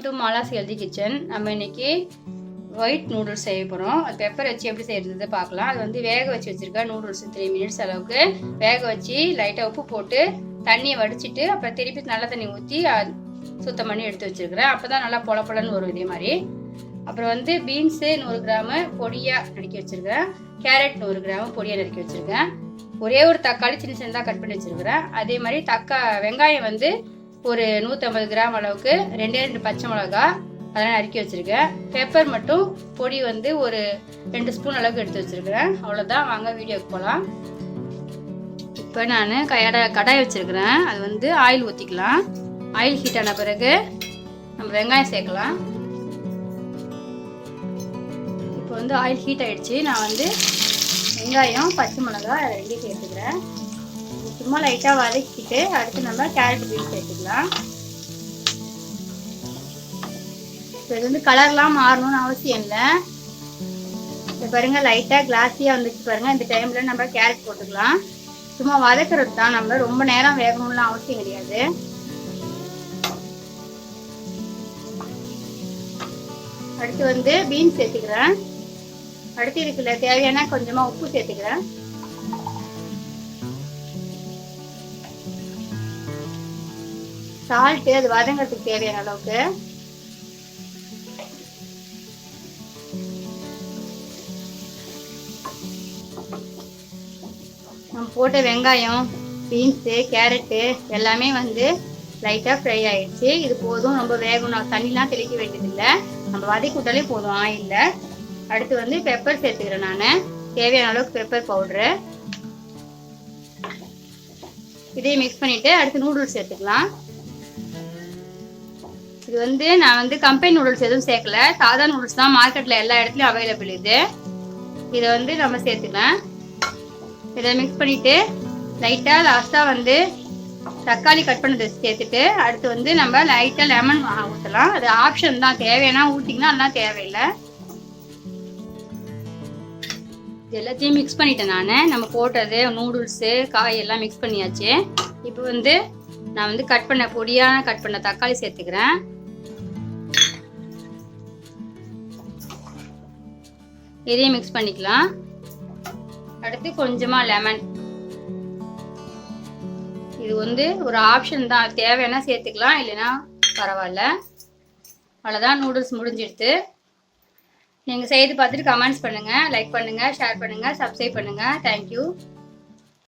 To Mala's healthy kitchen. நம்ம இன்னைக்கு white noodles செய்ய போகிறோம். அது பெப்பர் வச்சு எப்படி செய்யறது பார்க்கலாம். அது வந்து வேக வச்சு வச்சுருக்கேன். நூடுல்ஸ் 3 மினிட்ஸ் அளவுக்கு வேக வச்சு லைட்டாக உப்பு போட்டு தண்ணியை வடிச்சிட்டு அப்புறம் திருப்பி நல்ல தண்ணி ஊற்றி சுத்தம் பண்ணி எடுத்து வச்சுருக்கிறேன். அப்போ தான் நல்லா பொல பொலன்னு வரும் இதே மாதிரி. அப்புறம் வந்து பீன்ஸு 100 கிராமு பொடியாக நறுக்கி வச்சுருக்கேன். கேரட் 100 கிராமு பொடியாக நறுக்கி வச்சுருக்கேன். ஒரே ஒரு தக்காளி சின்ன சின்னதாக கட் பண்ணி வச்சுருக்கிறேன். அதே மாதிரி வெங்காயம் வந்து ஒரு 150 கிராம் அளவுக்கு 2 பச்சை மிளகா அதெல்லாம் நறுக்கி வச்சுருக்கேன். பெப்பர் மட்டும் பொடி வந்து ஒரு 2 ஸ்பூன் அளவுக்கு எடுத்து வச்சுருக்கிறேன். அவ்வளோதான், வாங்க வீடியோக்கு போகலாம். இப்போ நான் கடாய் வச்சுருக்கிறேன். அது வந்து ஆயில் ஊற்றிக்கலாம். ஆயில் ஹீட் ஆன பிறகு நம்ம வெங்காயம் சேர்க்கலாம். இப்போ வந்து ஆயில் ஹீட் ஆகிடுச்சு. நான் வந்து வெங்காயம் பச்சை மிளகா ரெண்டையும் சேர்த்துக்கிறேன். சும்மா லைட்டாக வதக்கிட்டு அடுத்து நம்ம கேரட் பீன்ஸ் சேர்த்துக்கலாம். இது வந்து கலர்லாம் மாறணும்னு அவசியம் இல்லை. இப்போ பாருங்க லைட்டாக கிளாஸியாக வந்துச்சு பாருங்க. இந்த டைமில் நம்ம கேரட் போட்டுக்கலாம். சும்மா வதக்கிறது தான், நம்ம ரொம்ப நேரம் வேகணும்லாம் அவசியம் கிடையாது. அடுத்து வந்து பீன்ஸ் சேர்த்துக்கிறேன். அடுத்து இதுக்குள்ள தேவையான கொஞ்சமாக உப்பு சேர்த்துக்கிறேன். சால்ட்டு அது வதங்கிறதுக்கு தேவையான அளவுக்கு. நம்ம போட்ட வெங்காயம், பீன்ஸு, கேரட்டு எல்லாமே வந்து லைட்டாக ஃப்ரை ஆயிடுச்சு. இது போதும், ரொம்ப வேகணும், தண்ணிலாம் தெளிக்க வேண்டியதில்லை. நம்ம வதக்கி விட்டாலே போதும் ஆயிலில். அடுத்து வந்து பெப்பர் சேர்த்துக்கிறேன். நான் தேவையான அளவுக்கு பெப்பர் பவுட்ரு இதையும் மிக்ஸ் பண்ணிவிட்டு அடுத்து நூடுல்ஸ் சேர்த்துக்கலாம். இது வந்து நான் வந்து கம்பெனி நூடுல்ஸ் எதுவும் சேர்க்கல, சாதா நூடுல்ஸ் தான். மார்க்கெட்டில் எல்லா இடத்துலையும் அவைலபிள் இது. இதை வந்து நம்ம சேர்த்துக்கலாம். இதை மிக்ஸ் பண்ணிவிட்டு லைட்டாக லாஸ்ட்டாக வந்து தக்காளி கட் பண்ணதை சேர்த்துட்டு அடுத்து வந்து நம்ம லைட்டாக லெமன் ஊற்றலாம். அது ஆப்ஷன் தான், தேவைன்னா ஊற்றிங்கன்னா அதெல்லாம் தேவையில்லை. இது எல்லாத்தையும் மிக்ஸ் பண்ணிட்டேன் நான். நம்ம போட்டது நூடுல்ஸு காய் எல்லாம் மிக்ஸ் பண்ணியாச்சு. இப்போ வந்து நான் வந்து பொடியாக கட் பண்ண தக்காளி சேர்த்துக்கிறேன். இதையும் மிக்ஸ் பண்ணிக்கலாம். அடுத்து கொஞ்சமாக லெமன். இது வந்து ஒரு ஆப்ஷன் தான், தேவைன்னா சேர்த்துக்கலாம், இல்லைன்னா பரவாயில்ல. அவ்வளோதான், நூடுல்ஸ் முடிஞ்சிடுது. நீங்கள் செய்து பார்த்துட்டு கமெண்ட்ஸ் பண்ணுங்கள், லைக் பண்ணுங்கள், ஷேர் பண்ணுங்கள், சப்ஸ்கிரைப் பண்ணுங்கள். தேங்க்யூ.